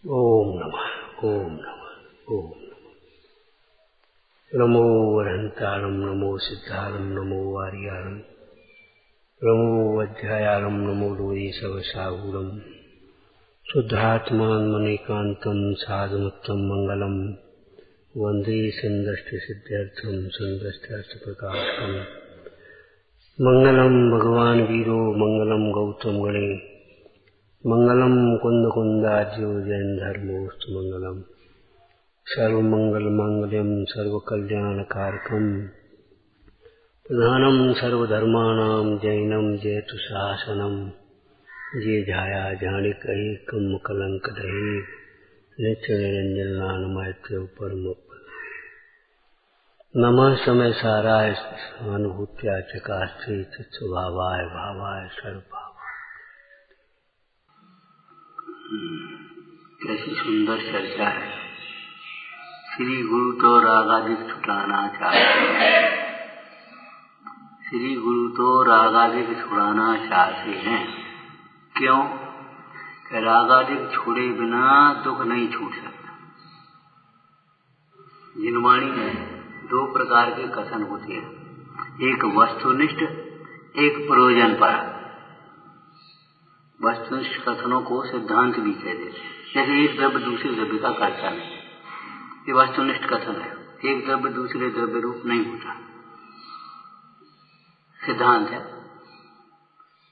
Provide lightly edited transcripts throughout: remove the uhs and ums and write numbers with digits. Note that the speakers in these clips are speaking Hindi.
ओम नमः ओम नमः ओम नमो अरहंतारं नमो सिद्धारं नमो वारियारं नमो अध्यायारं नमो लोये सवसाहूरं शुद्धात्मान्मनेकान्तं साधुमुत्तम मंगलम वंदे संदष्टसिद्ध्यर्थं संदष्टार्थप्रकाशकम् मंगलम भगवान वीरो मंगलम गौतम गणे मंगलम कुंद कुंदाज्यो जैन धर्मोस्तु मंगलम सर्वमंगल मांगल्यम सर्वकल्याणकारकम प्रधानम सर्वधर्माणां जैनम जयतु शासनम जे झाया जानिक एकम कलंक रहे नित्य निरंजन नानमैत्र परम नमः समय साराय अनुभूत्या चकास्ते स्वभावाय भावाय सर्वभाव। कैसी सुंदर चर्चा है। श्री गुरु तो रागादिक छुड़ाना चाहते हैं, श्री गुरु तो रागादिक छुड़ाना चाहते हैं। क्यों? कि रागादिक छोड़े बिना दुख नहीं छूट सकता। जिनवाणी में दो प्रकार के कथन होते हैं, एक वस्तुनिष्ठ, एक प्रयोजन पर। वस्तुनिष्ठ कथनों को सिद्धांत भी कह देते हैं। जैसे एक द्रव्य दूसरे द्रव्य का कर्ता नहीं, ये वस्तुनिष्ठ कथन है। एक द्रव्य दूसरे द्रव्य रूप नहीं होता, सिद्धांत है।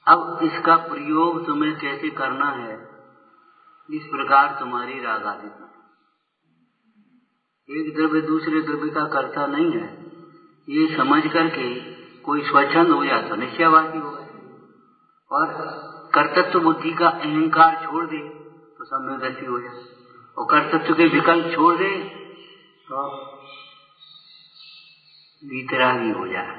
अब इसका प्रयोग तुम्हें कैसे करना है, इस प्रकार तुम्हारी रागादिक में एक द्रव्य दूसरे द्रव्य का कर्ता नहीं है, ये समझ करके कोई स्वच्छंद हो जाता, निश्चयवादी हो गए और कर्तृत्व बुद्धि का अहंकार छोड़ दे तो सम्यगति हो जाए, और कर्तृत्व के विकल्प छोड़ दे तो वीतरागी हो जाए।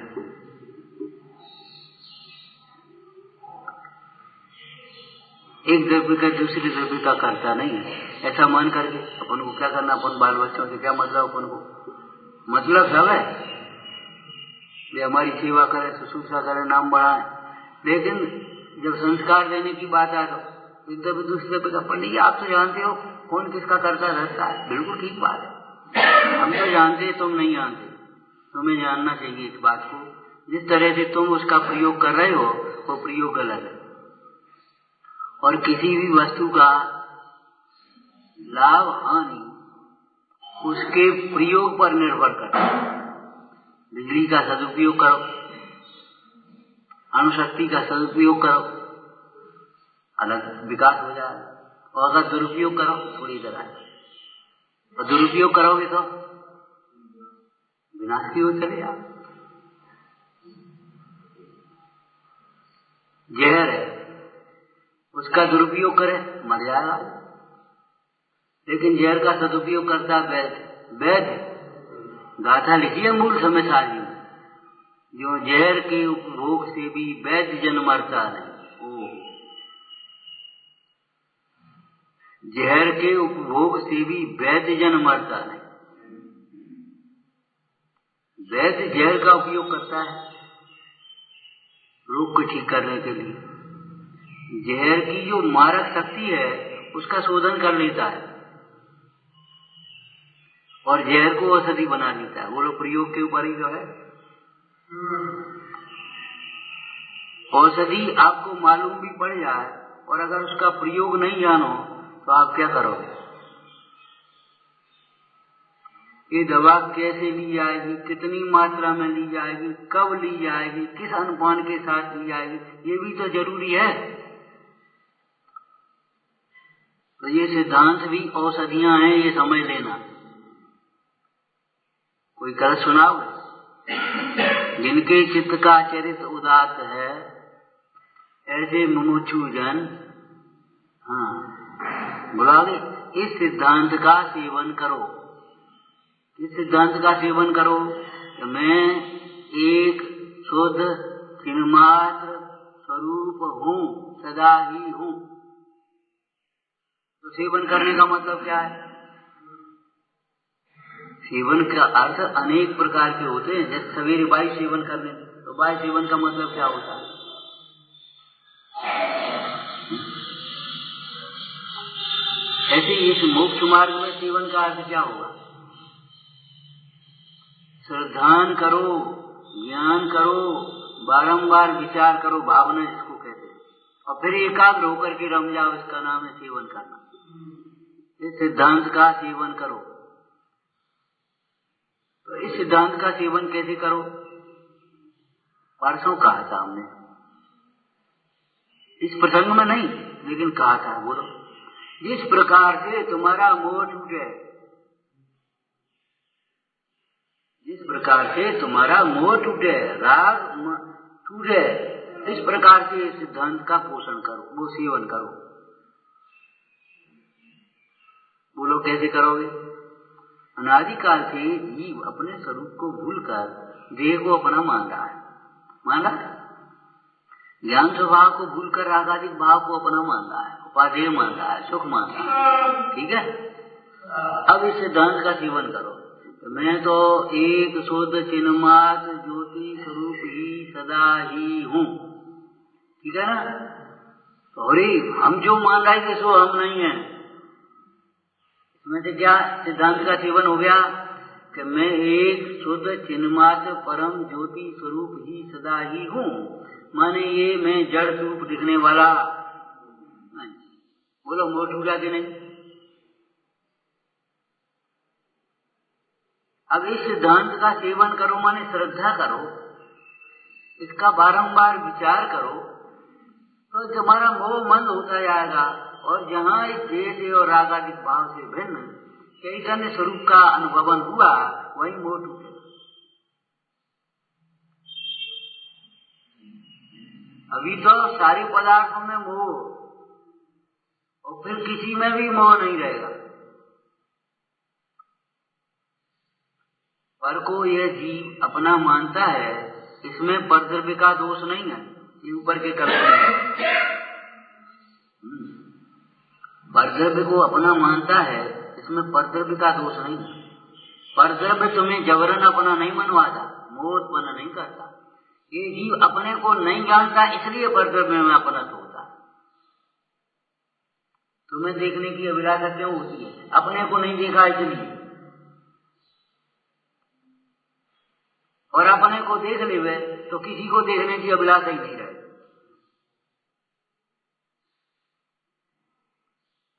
एक द्रव्य का दूसरे द्रव्य का कर्ता नहीं है, ऐसा मान करके अपन को क्या करना, अपन बाल बच्चों से क्या मतलब, अपन को मतलब सब है वे हमारी सेवा करें, शुश्रूषा करें, नाम बढ़ाएं, लेकिन जब संस्कार देने की बात आए तो एक द्रव्य दूसरे द्रव्य का। पंडित जी आप तो जानते हो कौन किसका कर्ता रहता है, बिल्कुल ठीक बात है, हम तो जानते, तुम नहीं जानते। तुम्हें जानना चाहिए इस बात को। जिस तरह से तुम उसका प्रयोग कर रहे हो वो प्रयोग गलत है, और किसी भी वस्तु का लाभ हानि उसके प्रयोग पर निर्भर करता है। बिजली का सदुपयोग करो, अणुशक्ति का सदुपयोग करो, अलग विकास हो जाए, और अगर दुरुपयोग करो थोड़ी देर आए, और दुरुपयोग करोगे तो विनाश की ओर चले जाओ। जहर है, उसका दुरुपयोग करे मर जाएगा, लेकिन जहर का सदुपयोग करता है वैद्य। वैद्य गाथा लिखी है मूल समय सारी में, जो जहर के उपभोग से भी वैद्य जन मरता नहीं। ओ जहर के उपभोग से भी वैद्य जन मरता नहीं। वैद्य जहर का उपयोग करता है रोग को ठीक करने के लिए। जहर की जो मारक शक्ति है उसका शोधन कर लेता है और जहर को औषधि बना लेता है। वो लोग प्रयोग के ऊपर ही जो है औषधि आपको मालूम भी पड़ जाए, और अगर उसका प्रयोग नहीं जानो तो आप क्या करोगे? ये दवा कैसे ली जाएगी, कितनी मात्रा में ली जाएगी, कब ली जाएगी, किस अनुपान के साथ ली जाएगी, ये भी तो जरूरी है। तो ये सिद्धांत भी औषधियां हैं, ये समझ लेना। कोई कर सुनाओगे? जिनके चित्त का चरित्र उदात है ऐसे मुमुक्षु जन, बुलाओगे, इस सिद्धांत का सेवन करो। इस सिद्धांत का सेवन करो कि मैं एक शुद्ध चिन्मात्र स्वरूप हूं, सदा ही हूं। तो सेवन करने का मतलब क्या है? सेवन का अर्थ अनेक प्रकार के होते हैं। जैसे सवेरे वायु सेवन करने, तो वायु सेवन का मतलब क्या होता है? ऐसे इस मोक्ष मार्ग में सेवन का अर्थ क्या होगा? श्रद्धान करो, ज्ञान करो, बारंबार विचार करो, भावना जिसको कहते हैं, और फिर एकाग्र होकर के रम जाओ, इसका नाम है सेवन करना। इस सिद्धांत का सेवन करो। तो इस सिद्धांत का सेवन कैसे करो? परसों कहा था हमने, इस प्रसंग में नहीं लेकिन कहा था, बोलो। जिस प्रकार से तुम्हारा मोह टूटे, जिस प्रकार से तुम्हारा मोह टूटे, राग टूटे, इस प्रकार से सिद्धांत का पोषण करो, वो सेवन करो। बोलो कैसे करोगे? अनादिकाल से जीव अपने स्वरूप को भूलकर देह को अपना मान रहा है, मान रहा है। ज्ञान स्वभाव को भूलकर रागादिक भाव को अपना मान रहा है, उपादेय मान रहा है, सुख मान रहा है। ठीक है, अब इस सिद्धांत का सेवन करो। मैं तो एक शुद्ध चिन्मात्र ज्योति स्वरूप ही सदा ही हूँ। ठीक है ना? और हम जो मान रहे थे सो हम नहीं है। इसमें से क्या सिद्धांत का सेवन हो गया कि मैं एक शुद्ध चिन्मात्र परम ज्योति स्वरूप ही सदा ही हूँ। माने ये मैं जड़ स्वरूप दिखने वाला नहीं। बोलो मोह टूटा कि नहीं? अब इस सिद्धांत का सेवन करो, माने श्रद्धा करो, इसका बारंबार विचार करो, तो तुम्हारा मोह मंद होता जाएगा। और जहाँ इस देह से और रागादिक भाव से भिन्न चैतन्य स्वरूप का अनुभवन हुआ, वही मोह टूटे। अभी तो सारे पदार्थों में मोह, और फिर किसी में भी मोह नहीं रहेगा। पर को यह जीव अपना मानता है, इसमें परद्रव्य का दोष नहीं है, ये ऊपर के कल्पना है। परद्रव्य को अपना मानता है, इसमें परद्रव्य का दोष नहीं है। परद्रव्य तुम्हें जबरन अपना नहीं मनवाता, मोह उत्पन्न नहीं करता। ये जीव अपने को नहीं जानता, इसलिए परद्रव्य में अपना होता है। तुम्हें देखने की अभिलाषा क्यों होती है? अपने को नहीं देखा इसलिए। और अपने को देख लेवे तो किसी को देखने की अभिलाषा ही नहीं रहे।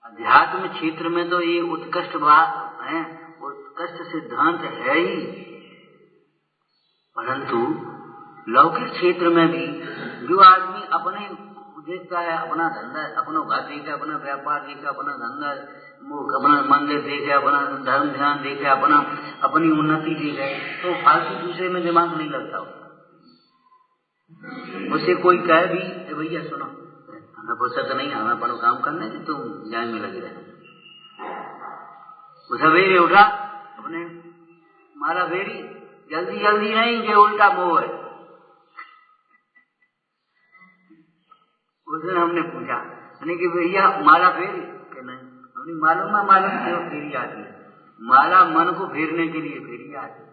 अध्यात्म क्षेत्र में तो ये उत्कृष्ट बात है, उत्कृष्ट सिद्धांत है ही, परंतु लौकिक क्षेत्र में भी जो आदमी अपने देखता है, अपना धंधा, अपना घर देखे, अपना व्यापार देखे, अपना धंधा, अपना मंदिर देखे, अपना धर्म ध्यान देखे, अपनी उन्नति देखे, तो फालतू दूसरे में दिमाग नहीं लगता। उससे कोई कहे भी भैया सुनो, हमें फुर्सत नहीं, हमें अपना काम करने की, तुम जान में लगे रहे। सवेरे उठा, अपने माला फेरी, जल्दी जल्दी नहीं, ये उल्टा मोह है। उस दिन हमने पूछा कि भैया माला फेरी कि नहीं? हमने मालूम क्यों फेरी आती है? माला मन को फेरने के लिए फेरी आती है।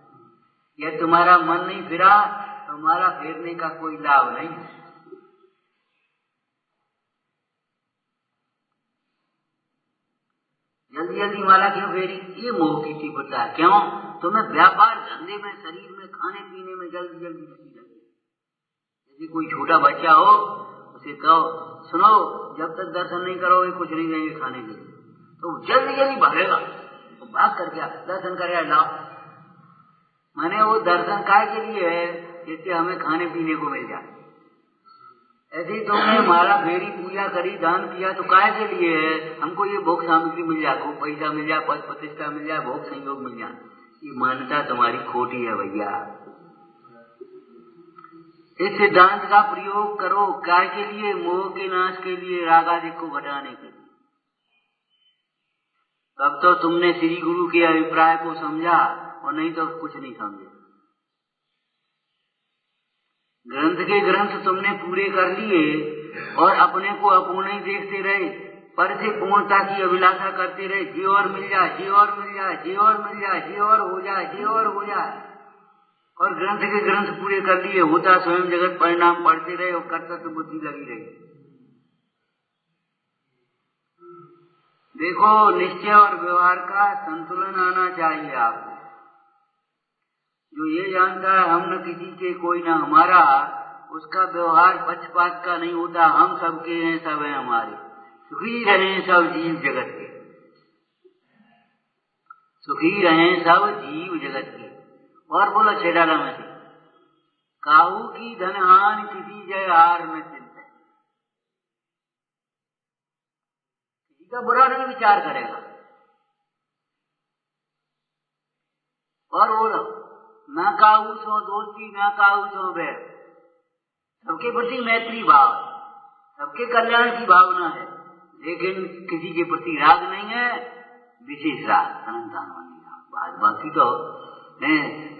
यह तुम्हारा मन नहीं फिरा तो माला फेरने का कोई लाभ नहीं। जल्दी जल्दी माला क्यों फेरी? ये मोह की तीव्रता है। क्यों? तुम्हें व्यापार धंधे में, शरीर में, खाने पीने में जल्दी जल्दी नहीं लगी। यदि कोई छोटा बच्चा हो, उसे कहो सुनो, जब तक दर्शन नहीं करोगे कुछ नहीं देंगे खाने के लिए, तो जल्दी जल्दी भागेगा, तो भाग कर क्या दर्शन करे लाओ। माने वो दर्शन काय के लिए है, जिससे हमें खाने पीने को मिल जाए। ऐसे ही तुमने माला फेरी, पूजा करी, दान किया, तो काय के लिए है? हमको ये भोग सामग्री मिल जाए, खूब पैसा मिल जाए, पद प्रतिष्ठा मिल जाए, भोग संयोग मिल जाए। ये मान्यता तुम्हारी खोटी है भैया। इस सिद्धांत का प्रयोग करो, काय के लिए? मोह के नाश के लिए, रागादिक को घटाने के लिए। तब तो तुमने श्री गुरु के अभिप्राय को समझा, और नहीं तो कुछ नहीं समझे। ग्रंथ के ग्रंथ तुमने पूरे कर लिए और अपने को अपूर्ण ही देखते रहे, पर से पूर्णता की अभिलाषा करते रहे। जी और मिल जाए, जी और मिल जाए, जी और मिल जाए, जी और हो जाए, जी और हो जाए। और ग्रंथ के ग्रंथ पूरे कर लिए, होता स्वयं जगत परिणाम पढ़ते रहे और कर्तव्य बुद्धि लगी रही। देखो, निश्चय और व्यवहार का संतुलन आना चाहिए आपको। जो ये जानता है हम न किसी के, कोई न हमारा, उसका व्यवहार पक्षपात का नहीं होता। हम सबके हैं, सब हैं हमारे। सुखी रहें सब जीव जगत के, सुखी रहें सब जीव जगत के। और बोला 6 डाला में से, काहू की धनहान किसी जय हार में चिंता। किसी का बुरा नहीं विचार करेगा। और बोलो, ना काहू सो दोस्ती, ना काहू सो बैर। सबके प्रति मैत्री भाव, सबके कल्याण की भावना है, लेकिन किसी के प्रति राग नहीं है। विशेष राग अनंतानुबंधी। बाकी तो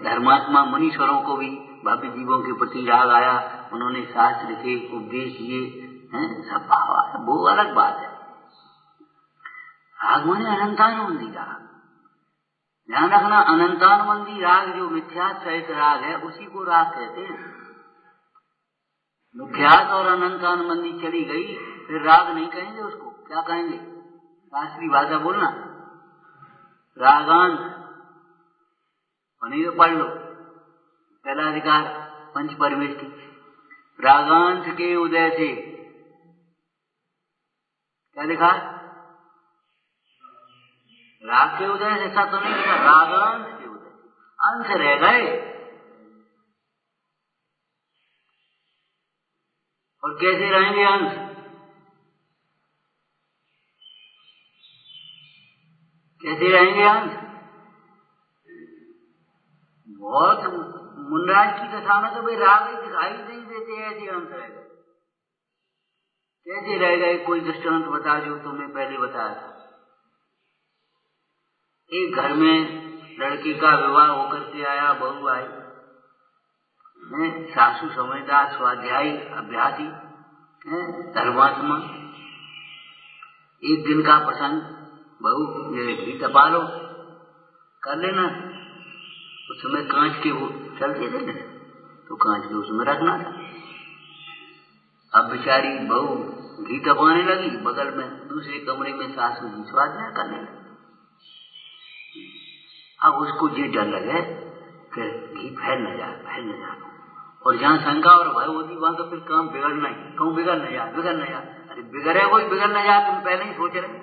धर्मात्मा मुनीश्वरों को भी भव्य जीवों के प्रति राग आया, उन्होंने शास्त्र लिखे, उपदेश दिए, सब भाव आया, वो अलग बात है। राग माने अनंतानुबंधी राग। ध्यान रखना, अनंतानुबंधी राग जो मिथ्यात्व सहित राग है, उसी को राग कहते हैं। मिथ्यात्व और अनंतानुबंधी चली गई, फिर राग नहीं कहेंगे उसको। क्या कहेंगे? शास्त्रीय भाषा बोलना, रागांश। नहीं तो पढ़ लो, पहला अधिकार पंच परमेश की। रागांश के उदय से, क्या लिखा? राग के उदय से, ऐसा तो नहीं लिखा, रागांश के उदय से। अंश रह गए, और कैसे रहेंगे अंश? कैसे रहेंगे अंश? बहुत मुनराज की कथा में तो भाई राग ही दिखाई नहीं देते, ऐसे अंश रह गए। कैसे रह गए? कोई दृष्टांत बता जो तुमने पहले बताया था। एक घर में लड़के का विवाह होकर के आया, बहू आई, सासू समझदार, स्वाध्यायी, अभ्यासी, धर्मात्मा। एक दिन का प्रसंग, बहू ये घी तपा लो, कर लेना। उस समय कांच के वो चलते थे, तो कांच के उसमें रखना था। अब बेचारी बहू घी तपाने लगी, बगल में दूसरे कमरे में सासू जी स्वाध्याय करने लगी। अब उसको ये डर लगे कि घी फैल न जाए, और जहाँ शंका और भय होती वहां तो फिर काम बिगड़ना ही। कहूँ बिगड़ न जाए। अरे बिगड़े कोई बिगड़ न जाए, तुम पहले ही सोच रहे।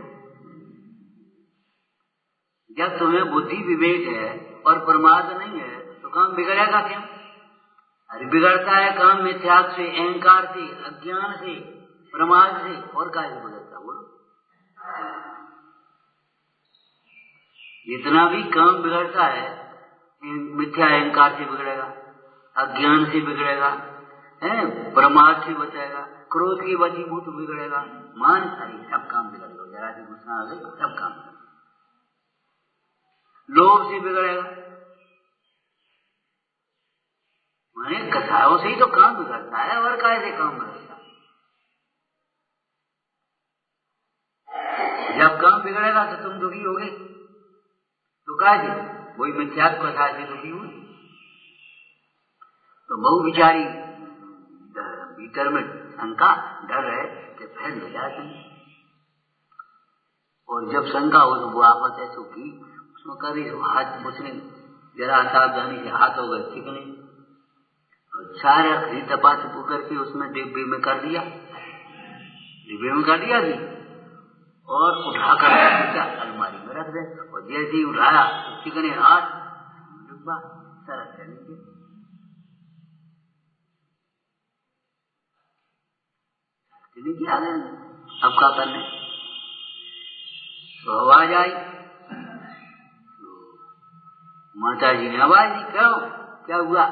जब तुम्हें बुद्धि विवेक है और प्रमाद नहीं है, तो काम बिगड़ेगा क्यों? अरे बिगड़ता है काम मिथ्यात्व से, अहंकार से, अज्ञान से, प्रमाद से, और क्या बिगड़ता? बोलो, जितना भी काम बिगड़ता है मिथ्या अहंकार से बिगड़ेगा, अज्ञान से बिगड़ेगा, प्रमाद से बचेगा, क्रोध की वशीभूत बिगड़ेगा, मान सारी सब काम बिगड़ेगा। जरा सी गुस्सा आ गई सब काम, लोभ से बिगड़ेगा। माने कथाओं से ही तो काम बिगड़ता है, और कैसे काम बिगड़ता है? जब काम बिगड़ेगा तो तुम दुखी होगे, तो कैसे? वही मिथ्यात्व कथा से दुखी हुई। तो बहु विचारी भीतर में शंका, डर है कि फैल न जाए। और जब शंका हो तो वो आपस ऐसो की, उसमें कभी हाथ उसने जरा सावधानी से हाथ हो गए चिकने, और सारा घी तपा से करके उसमें डिब्बे में कर दिया थी, और उठाकर अलमारी में रख दे। और जैसे ही उठाया तो चिकने हाथ डिब्बा सरक कर नीचे। आ गए। अब क्या करने? तो आवाज आई, माता जी ने आवाज दी, क्या हुआ?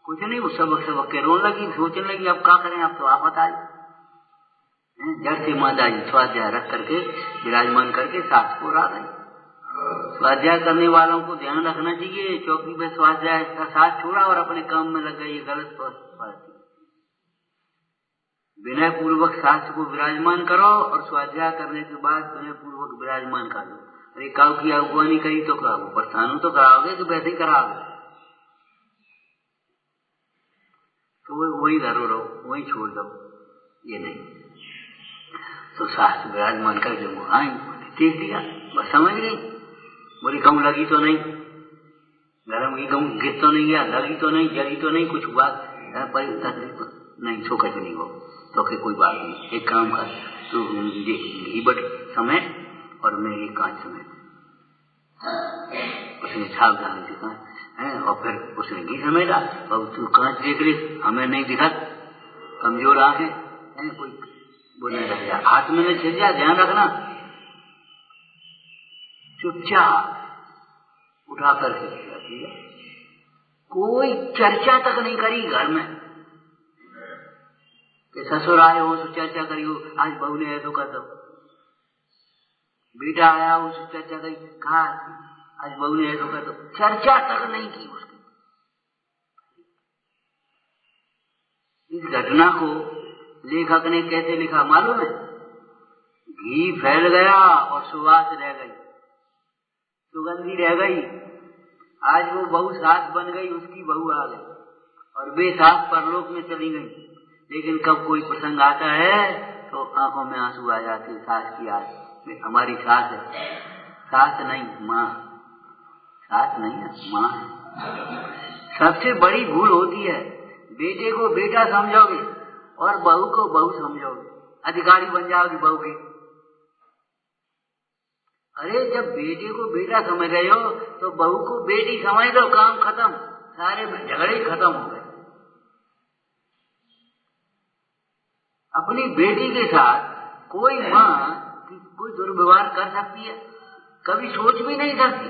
कुछ नहीं, वो सबक के रोने लगी, सोचने लगी अब क्या करें, अब तो आफत आई। जड़ से माता जी स्वाध्याय रख करके विराजमान करके सास को ला गई। स्वाध्याय करने वालों को ध्यान रखना चाहिए, चौकी पे स्वाध्याय का साथ छोड़ा और अपने काम में लग गई, ये गलत बात। विनय पूर्वक शास्त्र को विराजमान करो, और स्वाध्याय करने के बाद विनय पूर्वक विराजमान कर लो। अरे काऊ की अगुवानी करी तो कराओ, प्रस्थान तो कराओगे तो वैसे ही कराओगे, तो वही धरो रहो, वही छोड़ दो, ये नहीं। तो शास्त्र विराजमान करके वो आई, देख लिया, बस समझ गई। बोली कहूँ लगी तो नहीं, गरम की कहूँ गिर तो नहीं गया, लगी तो नहीं, जली तो नहीं, कुछ हुआ पर तकलीफ नहीं, छोकर नहीं हो तो फिर कोई बात नहीं। एक काम कर, तू घी बट समय और मैं ये कांच समय, उसने छाप डालने से कहा है, और फिर उसने घी समेटा। और तू कांच देख ले, हमें नहीं दिखा, कमजोर आंखें है, कोई बोलने लग गया, हाथ में न छिल जाए, ध्यान रखना। चुपचाप उठा करके दिया, कोई चर्चा तक नहीं करी घर में कि ससुर आए हो तो चर्चा करी हो, आज बहू ने ऐसा कर दो, बेटा आया हो तो चर्चा करी, कहा आज बहू ने ऐसा कर दो, चर्चा तक नहीं की उसकी। इस घटना को लेखक ने कैसे लिखा मालूम है? घी फैल गया और सुवास रह गई, सुगंधी रह गई। आज वो बहू सास बन गई, उसकी बहू आ गई और वे सास परलोक में चली गई। लेकिन कब कोई प्रसंग आता है तो आंखों में आंसू आ जाते हैं, सास की याद। हमारी सास है, सास नहीं माँ, सास नहीं है माँ है। सबसे बड़ी भूल होती है, बेटे को बेटा समझोगे और बहू को बहू समझोगे, अधिकारी बन जाओगी बहू की। अरे जब बेटे को बेटा समझ रहे हो तो बहू को बेटी समझ लो, काम खत्म, सारे झगड़े खत्म हो गए। अपनी बेटी के साथ कोई माँ कोई दुर्व्यवहार कर सकती है? कभी सोच भी नहीं सकती।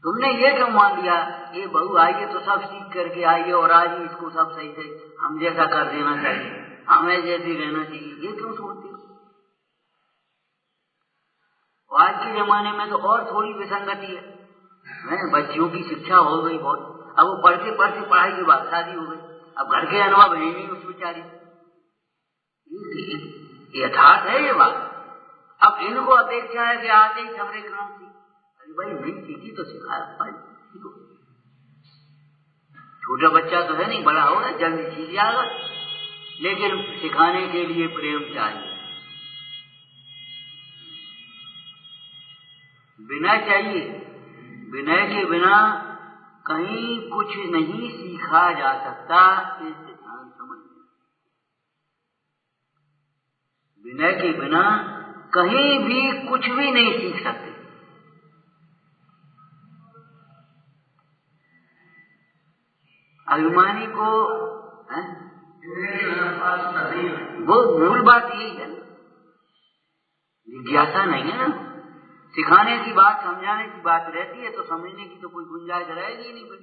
तुमने ये क्यों मान लिया ये बहू आई है तो सब सीख करके आई है और आज ही इसको सब सही से हम जैसा कर देना चाहिए, हमें जैसे रहना चाहिए, ये क्यों सोचती हो? आज के जमाने में तो और थोड़ी विसंगति है, बच्चियों की शिक्षा हो गई बहुत, अब वो पढ़ते पढ़ते पढ़ाई के बाद शादी हो गई, अब घर के अनुभव है नहीं उस बेचारी। यथार्थ है ये बात। अब इनको अपेक्षा है कि आते ही खबरें काम थी, अरे भाई नहीं सीखी तो सिखाया, छोटा बच्चा तो है नहीं, बड़ा होगा जल्दी सीख जाएगा, लेकिन सिखाने के लिए प्रेम चाहिए, विनय चाहिए। विनय के बिना कहीं कुछ नहीं सीखा जा सकता, इस ध्यान समझ। विनय के बिना कहीं भी कुछ भी नहीं सीख सकते। अभिमानी को वो मूल बात यही है, जिज्ञासा नहीं है ना। सिखाने की बात, समझाने की बात रहती है तो समझने की तो कोई गुंजाइश रहेगी नहीं। भाई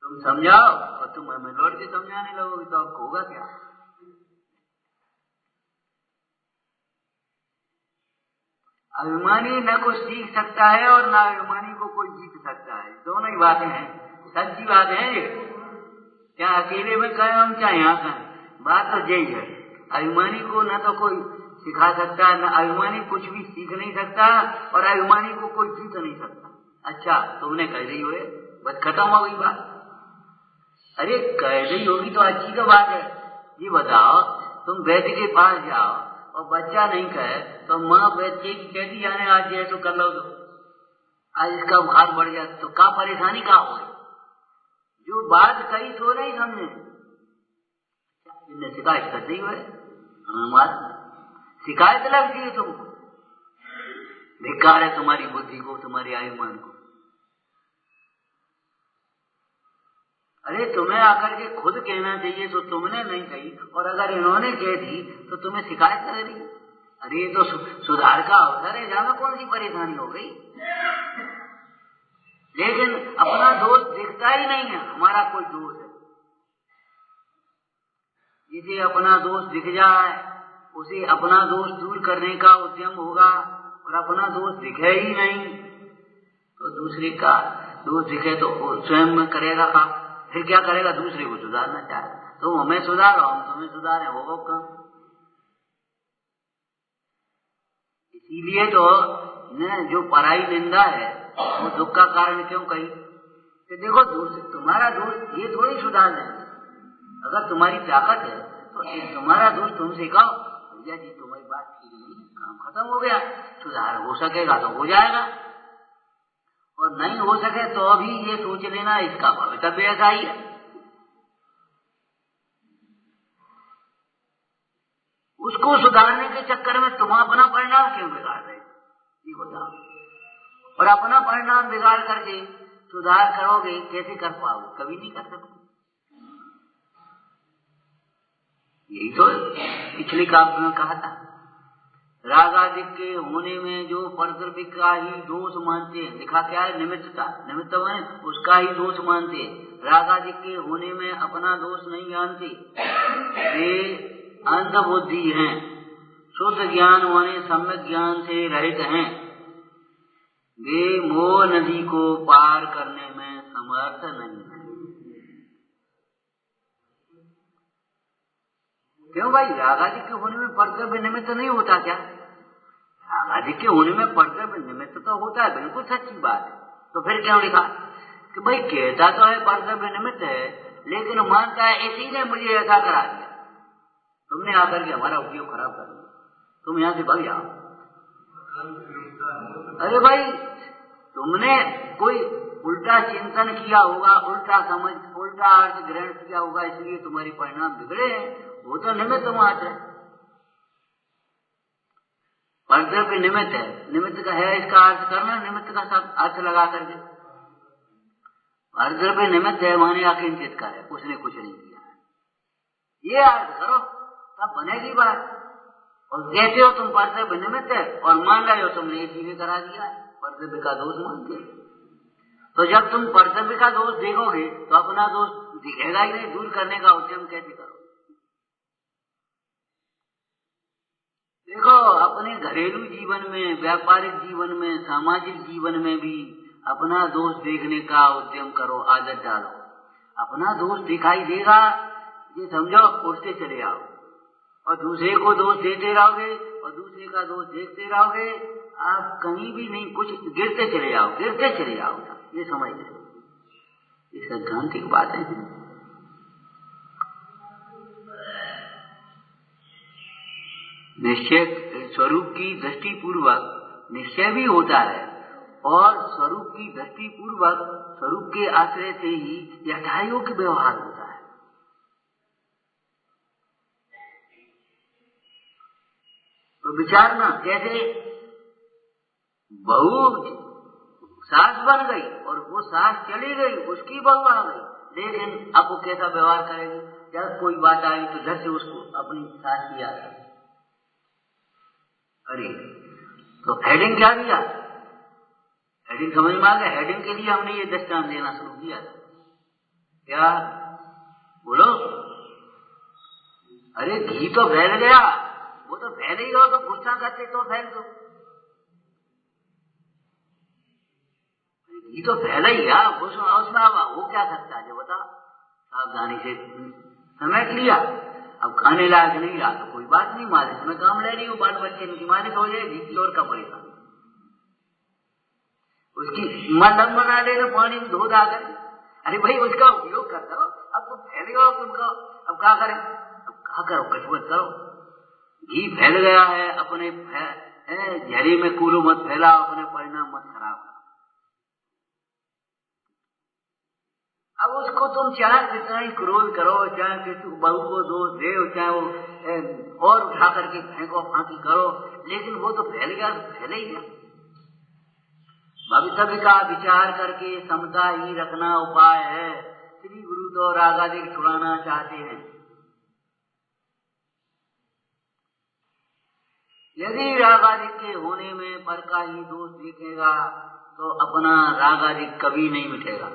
तुम समझाओ और तुम हमें लौट के समझाने लगोगे तो आपको होगा क्या? अभिमानी न कुछ सीख सकता है और न अभिमानी को कोई जीत सकता है, दोनों ही बातें हैं, सच्ची बात है ये। क्या अकेले में कहें हम, क्या यहाँ कहें, बात तो यही है। अभिमानी को न तो कोई सिखा सकता है, न अभिमानी कुछ भी सीख नहीं सकता और अभिमानी को कोई जीत नहीं सकता। अच्छा तुमने कह दी हुए, बस खत्म हो गई बात। अरे कह दी होगी तो अच्छी तो बात है। ये बताओ तुम वैद्य के पास जाओ और बच्चा नहीं कहे तो माँ बच्चे की कहती जाने आज ये तो कर लो, तो आज इसका बुखार बढ़ जाए तो क्या परेशानी का हो? जो बात कही सो नहीं समझे, शिकायत कर दी हुए, शिकायत लगती है तुमको। धिक्कार है तुम्हारी बुद्धि को, तुम्हारे आयुमान को। अरे तुम्हें आकर के खुद कहना चाहिए तो तुमने नहीं कही, और अगर इन्होंने कह दी तो तुम्हें शिकायत कर दी। अरे ये तो सुधार का अवसर है, जानो कौन सी परेशानी हो गई। लेकिन अपना दोष दिखता ही नहीं है, हमारा कोई दोष है। जिसे अपना दोष दिख जाए उसे अपना दोष दूर करने का उद्यम होगा, और अपना दोष दिखे ही नहीं तो दूसरे का दोष दिखे तो स्वयं में करेगा काम, फिर क्या करेगा, दूसरे को सुधारना चाहे। तो हमें सुधारो, हम तुम्हें सुधारे, होगा काम। इसीलिए तो न जो पराई निंदा है वो दुख का कारण क्यों कही कि देखो तुम्हारा दोष ये थोड़ी सुधार है। अगर तुम्हारी ताकत है तो तुम्हारा दोष तुम सिखाओ, भैया जी तुम्हारी बात ठीक नहीं, काम खत्म हो गया, सुधार हो सकेगा तो हो जाएगा, और नहीं हो सके तो अभी ये सोच लेना इसका भवितव्य ऐसा ही है। उसको सुधारने के चक्कर में तुम अपना परिणाम क्यों बिगाड़ रहे, ये बताओ। और अपना परिणाम बिगाड़ करके सुधार करोगे, कैसे कर पाओगे, कभी नहीं कर सकते। यही तो पिछले काव्य में कहा था, रागादिक के होने में जो प्रकृति का ही दोष मानते हैं, लिखा क्या है, निमित्तता, निमित्त माने उसका ही दोष मानते हैं, रागादिक के होने में अपना दोष नहीं जानते, वे अंध बुद्धि हैं, शुद्ध ज्ञान माने सम्यक ज्ञान से रहित हैं, वे मोह नदी को पार करने में समर्थ नहीं है। क्यों भाई, रागादि के होने में कर्तव्य निमित्त नहीं होता क्या? रागादि के होने में कर्तव्य निमित्त तो होता है, बिल्कुल सच्ची बात है। तो फिर क्यों लिखा कि भाई कहता तो है कर्तव्य निमित्त है, लेकिन मानता है इसी ने मुझे ऐसा करा दिया, तुमने आकर के हमारा उपयोग खराब कर दिया, तुम यहां से भाग जाओ। अरे भाई तुमने कोई उल्टा चिंतन किया होगा, उल्टा समझ, उल्टा अर्थ ग्रहण किया होगा, इसलिए तुम्हारे परिणाम बिगड़े हैं, वो तो निमित्त मात्र है। कर्तव्य निमित्त है, निमित्त का है इसका अर्थ करना, निमित्त का सब अर्थ लगा करके। कर्तव्य निमित्त है माने अकिंचित का है, उसने कुछ नहीं किया, ये अर्थ करो तब बनेगी बात। और कहते हो तुम कर्तव्य निमित्त है और मान रहे हो तुमने इसी ने करा दिया, कर्तव्य का दोष मानते। तो जब तुम कर्तव्य का दोष देखोगे तो अपना दोष दिखेगा ही नहीं, दूर करने का उद्यम कैसे करो। देखो अपने घरेलू जीवन में, व्यापारिक जीवन में, सामाजिक जीवन में भी अपना दोष देखने का उद्यम करो, आदत डालो। अपना दोष दिखाई देगा ये समझो, उठते चले आओ, और दूसरे को दोष देते रहोगे और दूसरे का दोष देखते रहोगे, आप कहीं भी नहीं, कुछ गिरते चले जाओ, गिरते चले जाओ, ये समझ लो, ये सैद्धांतिक बात है। निश्चय स्वरूप की दृष्टि पूर्वक निश्चय भी होता है, और स्वरूप की दृष्टि पूर्वक स्वरूप के आश्रय से ही यथायोग्य व्यवहार होता है। तो विचारना, जैसे बहू सास बन गई और वो सास चली गई, उसकी बहू आ गई, लेकिन अब वो कैसा व्यवहार करेगी? जब कोई बात आई तो झट से उसको अपनी सास की याद आई। अरे तो हेडिंग क्या दिया? हेडिंग समझ में आ गया? हेडिंग के लिए हमने ये दृष्टांत देना शुरू किया। क्या बोलो? अरे घी तो फैल गया, वो तो फैल ही गया, तो गुस्सा करते तो फैल दो, घी तो फैला ही गया, उसमें वो क्या सकता है? जो बता, सावधानी से समेट लिया, अब खाने लायक नहीं रहा तो कोई बात नहीं, मालिश में काम ले रही हूँ, बाल बच्चे की मालिश हो जाएगी, घी और का परेशान, उसकी मलहम बना देना पानी में धो धा कर। अरे भाई उसका उपयोग करता हो, अब तो फैल गया तुमको, अब क्या करें? अब क्या करो? कछुवत करो। घी फैल गया है, अपने झरी में कूलो मत फैलाओ, अपने परिणाम मत खराब करो। अब उसको तुम चाहे कितना ही क्रोध करो, चाहे किसी बहू को दोष दे, चाहे वो और उठा करके फेंको, फांकी करो, लेकिन वो तो फैल गया, फैले ही गया। भवितव्य का विचार करके समता ही रखना उपाय है। श्री गुरु तो रागादिक छुड़ाना चाहते हैं। यदि रागादिक के होने में पर का ही दोष दिखेगा तो अपना रागादिक कभी नहीं मिटेगा।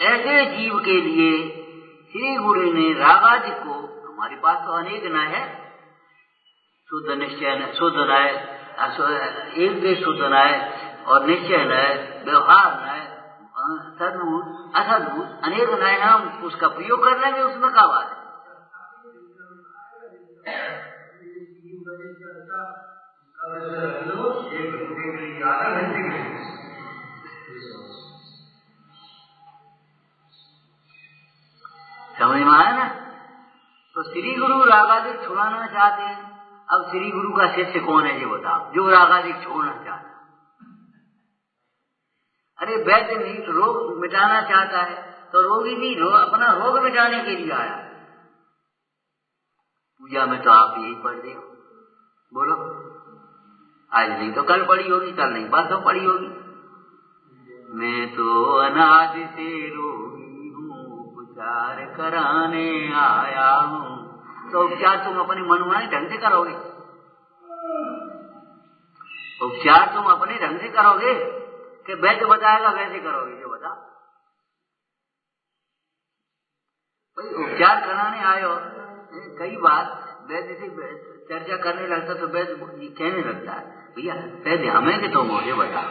ऐसे जीव के लिए श्री गुरु ने रागादिक को, हमारे पास तो अनेक न्याय है, शुद्ध निश्चय, शुद्ध न्याय, एक देश शुद्ध न्याय और निश्चय न्याय, व्यवहार न्याय, सद्भूत असद्भूत, अनेक न्याय हम उसका प्रयोग कर लेंगे, उसमें क्या बात है? समझ में आया ना? तो श्री गुरु रागादिक छुड़ाना चाहते हैं। अब श्री गुरु का शिष्य कौन है ये बताओ, जो रागादिक छोड़ना चाहता है? अरे वैद्य नहीं रोग मिटाना चाहता है, तो रोगी भी अपना रोग मिटाने के लिए आया। पूजा में तो आप यही पढ़ रहे हो, बोलो आज नहीं तो कल पढ़ी होगी, कल नहीं परसों पढ़ी होगी। मैं तो अनादि से रोगी हूँ, उपचार कराने आया हूँ। तो उपचार तुम अपने मनमाने ढंग से करोगे? उपचार तुम अपने ढंग से करोगे कि वैद्य बताएगा वैसे करोगे? जो बता भाई, उपचार कराने आए हो। कई बार वैद्य से चर्चा करने लगता तो वैद्य कहने लगता है, भैया वैद्य हमें कि तुम मुझे बता,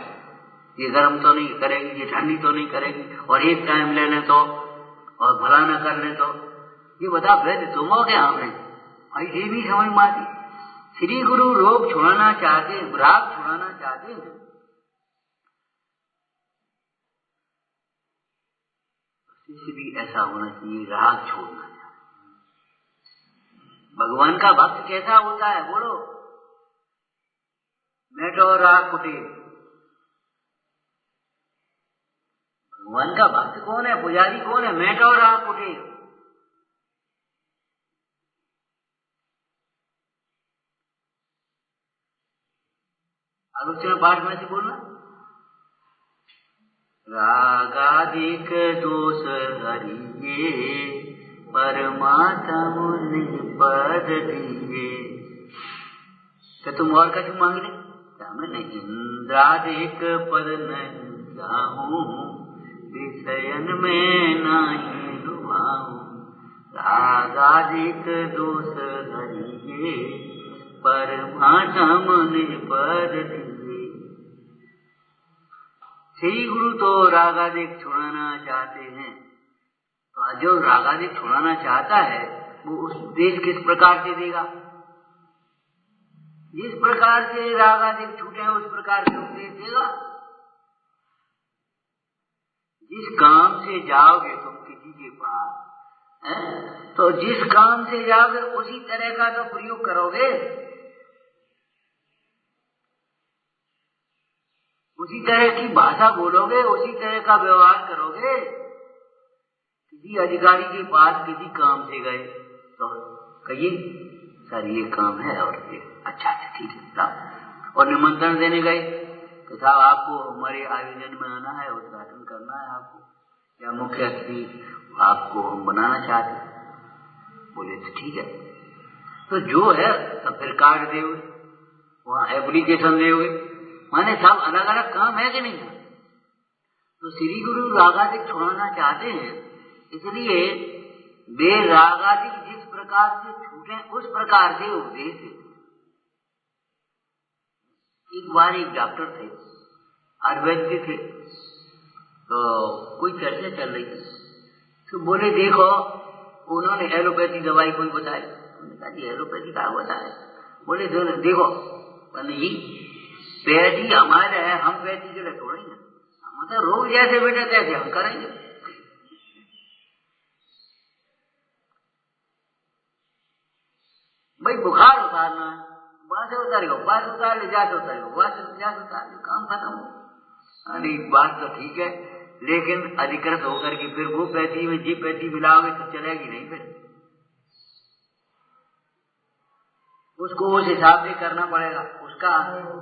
ये गर्म तो नहीं करेगी, ये ठंडी तो नहीं करेगी, और एक टाइम ले लें तो, और भला न कर लें तो, ये बता वैद्य तुम हो क्या हमें? भाई ये भी समझ में आती। श्री गुरु रोग छुड़ाना चाहते हैं, राग छुड़ाना चाहते हैं। शिष्य भी ऐसा होना चाहिए, राग छोड़ना चाहिए। भगवान का भक्त कैसा होता है बोलो? मेटो राग कुटे। भगवान का भक्त कौन है, पुजारी कौन है? मेटो राग कुटे। आलोचना पाठ में से बोलना, रागादिक दोष हरिये, परमात्म निपद दिए। तो तुम और कछु मांग ले? मैं इंद्रादिक पद नहीं जाऊं, विषयन में नहीं डुबाऊं। रागादिक दोष हरिये, परमात्म निपद दिए। श्री गुरु तो रागादिक छुड़ाना चाहते हैं। तो जो रागादिक छुड़ाना चाहता है वो उपदेश किस प्रकार से देगा? जिस प्रकार से रागादिक छूटे उस प्रकार से उपदेश देगा। जिस काम से जाओगे तुम किसी के पास, तो जिस काम से जाओगे उसी तरह का तो प्रयोग करोगे, उसी तरह की भाषा बोलोगे, उसी तरह का व्यवहार करोगे। किसी अधिकारी के पास किसी काम से गए तो कहिए सर ये काम है, और ये अच्छा ठीक है, और निमंत्रण देने गए तो साहब आपको हमारे आयोजन में आना है, उद्घाटन करना है आपको, या मुख्य अतिथि आपको हम बनाना चाहते हैं। बोले तो ठीक है, तो जो है तो फिर कार्ड देओगे, वहां एप्लीकेशन देओगे, माने सब अलग अलग काम है कि नहीं है? तो श्री गुरु रागादिक छुड़ाना चाहते हैं, इसलिए वे रागादिक जिस प्रकार से छूटे उस प्रकार से उपदेश देते। एक बार एक डॉक्टर थे, आयुर्वेद थे, तो कोई चर्चा चल रही थी, तो बोले देखो, उन्होंने एलोपैथी दवाई कोई बताई। उन्होंने कहा जी एलोपैथी क्या बताए? बोले देखो पंडित जी, पैथी हमारे है, हम पैथी के लिए थोड़ी ना, मतलब रोग जैसे बेटा तैसे हम करेंगे। भाई बुखार उतारना है, वहां से उतारेगा, बात उतार ले, जाके उतारेगा, वहां से जाके उतार ले, काम खत्म हो। अरे बात तो ठीक है, लेकिन अधिकृत होकर के फिर वो पैथी में जी पैथी मिलाओगे तो चलेगी नहीं। फिर उसको उस हिसाब से करना पड़ेगा, उसका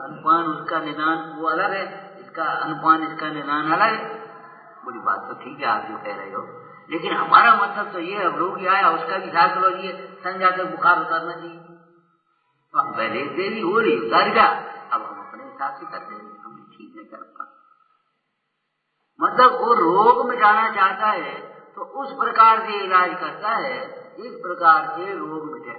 अनुपान उसका निदान वो अलग है, इसका अनुपान इसका निदान अलग है। बुरी बात तो ठीक है आप जो कह रहे हो, लेकिन हमारा मतलब तो ये, अब रोगी आया उसका भी साइकोलॉजी है, संजा तक बुखार उतारना चाहिए, तो हम पहले देरी हो रही उतार गया, अब हम अपने हिसाब से करते हैं, हम ठीक नहीं कर पाते। मतलब वो रोग मिटाना चाहता है तो उस प्रकार से इलाज करता है इस प्रकार से रोग मिटे।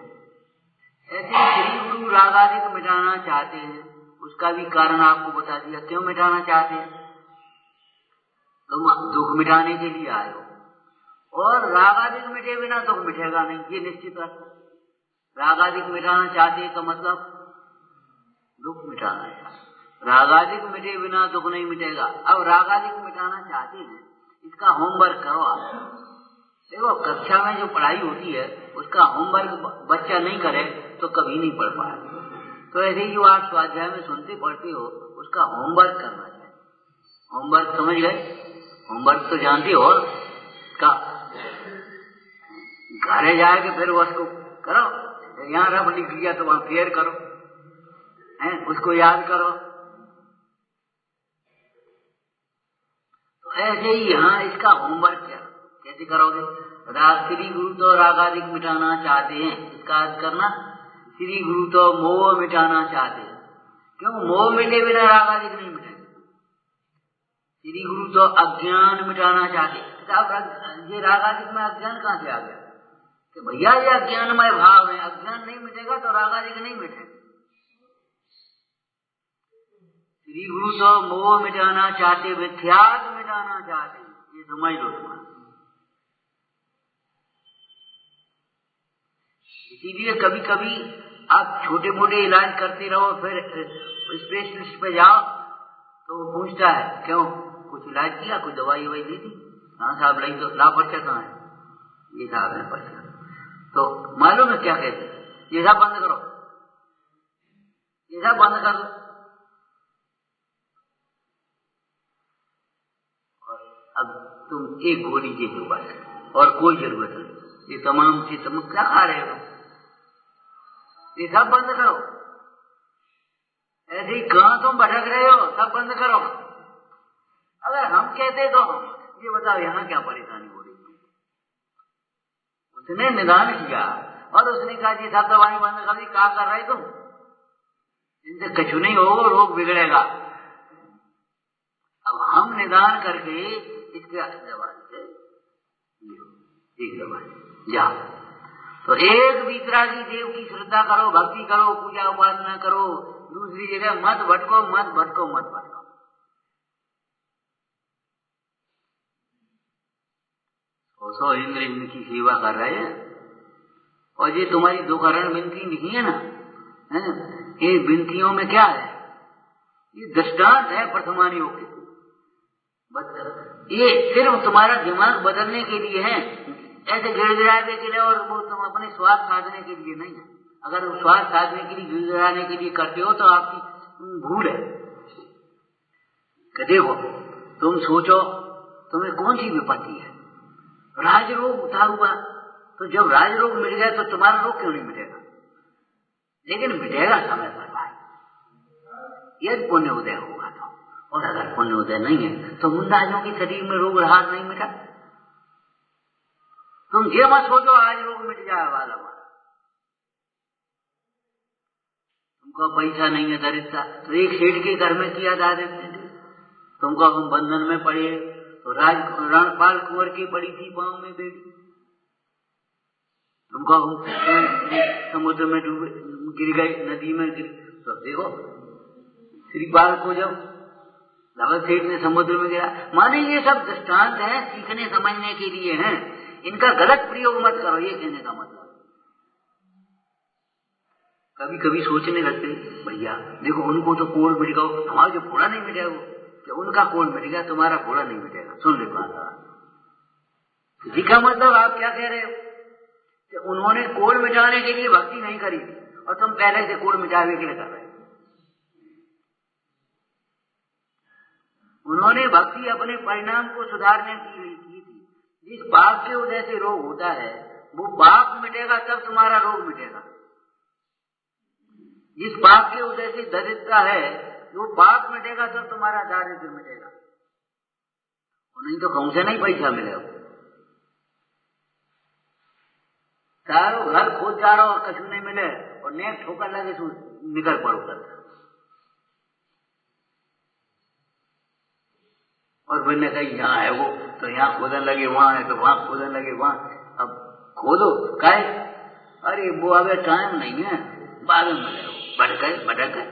ऐसे श्री गुरु रागादिक मिटाना चाहते हैं, उसका भी कारण आपको बता दिया। क्यों मिटाना चाहते हैं? तुम दुख मिटाने के लिए आए हो, और रागादिक मिटे बिना दुख मिटेगा नहीं, ये निश्चित रखो। रागादिक मिटाना चाहते हैं तो मतलब दुख मिटाना है, रागादिक मिटे बिना दुख नहीं मिटेगा। अब रागादिक मिटाना चाहते हैं, इसका होमवर्क करो आप, देखो कक्षा में जो पढ़ाई होती है उसका होमवर्क बच्चा नहीं करे तो कभी नहीं पढ़ पाए। तो ऐसे ही जो आप स्वाध्याय में सुनते पढ़ते हो उसका होमवर्क करना चाहिए। होमवर्क समझ गए? होमवर्क तो जानते हो का घरे जाके फिर उसको करो, यहाँ रफ लिख लिया तो वहां फेर करो, हैं उसको याद करो। तो ऐसे ही यहाँ इसका होमवर्क क्या कैसे करोगे? श्री गुरु तो रागादिक मिटाना चाहते हैं, इसका अर्थ करना श्री गुरु तो मोह मिटाना चाहते हैं। क्यों? मोह मिटे बिना रागादिक नहीं मिटेगा। श्री गुरु तो अज्ञान मिटाना चाहते हैं। ये रागादिक में अज्ञान कहाँ से आ गया कि भैया ये अज्ञानमय भाव है, अज्ञान नहीं मिटेगा तो रागादिक नहीं मिटेगा। श्री गुरु तो मोह मिटाना चाहते, मिथ्यात्व मिटाना चाहते, ये समझ लो तुम्हारा। इसीलिए कभी कभी आप छोटे मोटे इलाज करते रहो, फिर स्पेशलिस्ट पे जाओ तो वो पूछता है क्यों कुछ इलाज किया, कुछ दवाई ववाई दी थी? हाँ साहब नहीं तो ला पर्चा कहाँ है? ये साहब है पर्चा। तो मालूम है क्या कहते हैं? ये सब बंद करो, ये सब बंद कर दो और अब तुम एक गोली के दो बस, और कोई जरूरत नहीं। ये तमाम चीज तुम क्या खा रहे हो? ये सब बंद करो। ऐसे ही कहाँ तुम भटक रहे हो? सब बंद करो। अगर हम कहते तो ये बताओ यहाँ क्या परेशानी हो रही है? उसने निदान किया और उसने कहा जी सब दवाई बंद कर दी, क्या कर रहे तुम? इनसे कछु नहीं होगा, रोग बिगड़ेगा। अब हम निदान करके इसके दवाई से एक दवाई जाओ तो एक वितरागी देव की श्रद्धा करो, भक्ति करो, पूजा उपासना करो, दूसरी जगह मत भटको, मत भटको, मत भटको। सौ इंद्र इनकी सेवा कर रहे हैं और ये तुम्हारी दो कारण विनती नहीं है ना? ये विनतियों में क्या है? ये दृष्टांत है प्रथमान योग के। ये सिर्फ तुम्हारा दिमाग बदलने के लिए है, ऐसे गिड़गिड़ाने के लिए, और वो तुम अपने स्वार्थ साधने के लिए नहीं है। अगर वो स्वार्थ साधने के लिए गिड़गिड़ाने के लिए करते हो तो आपकी भूल है। देखो तुम सोचो तुम्हें कौन सी विपत्ति है? राज रोग उठा हुआ, तो जब राज रोग मिट गया तो तुम्हारा रोग क्यों नहीं मिटेगा? लेकिन मिटेगा समय पर भाई, यदि पुण्य उदय होगा तो। और अगर पुण्य उदय नहीं है तो मुंडाजों के शरीर में रोग राज नहीं मिटा। तुम ये मत सोचो आज रोग मिट जाए वाला तुमको पैसा नहीं है, दरिद्रता, तो एक सेठ के घर में किया जा देते थे। तुमको हम बंधन में पड़े तो राजपाल कुंवर की पड़ी थी पांव में बेटी, तुमको हम समुद्र में डूबे गिर गए, नदी में गिर। तो देखो श्रीपाल को जब धवल सेठ ने समुद्र में गिरा, माने ये सब दृष्टांत है, सीखने समझने के लिए हैं। इनका गलत प्रयोग मत करो, ये कहने का मतलब। कभी कभी सोचने लगते भैया देखो उनको तो कोड़ मिट गया, हमारा जो फोड़ा नहीं मिटेगा, कि उनका कोड़ मिट गया तुम्हारा फोड़ा नहीं मिटेगा। सुन ले बात, जी का मतलब आप क्या कह रहे हो कि उन्होंने कोड़ मिटाने के लिए भक्ति नहीं करी और तुम पहले से कोड़ मिटाने के लिए कर रहे हो। उन्होंने भक्ति अपने परिणाम को सुधारने के लिए की थी। जिस पाप के वजह से रोग होता है वो पाप मिटेगा तब तुम्हारा रोग मिटेगा। जिस पाप के वजह से दरिद्रता है वो पाप मिटेगा तब तुम्हारा दारिद्र्य मिटेगा, और नहीं तो कौन से नहीं पैसा मिलेगा। सारो घर खोद जा रहा और कछु नहीं मिले और नेक ठोकर लगे तो निकल पड़ो कर, और फिर ने कही यहाँ है वो तो यहाँ खोदन लगे, वहां है तो वहां खोदन लगे, वहां अब खोदो काहे? अरे वो अभी टाइम नहीं है, बाद में मिलेगा। भटक गए।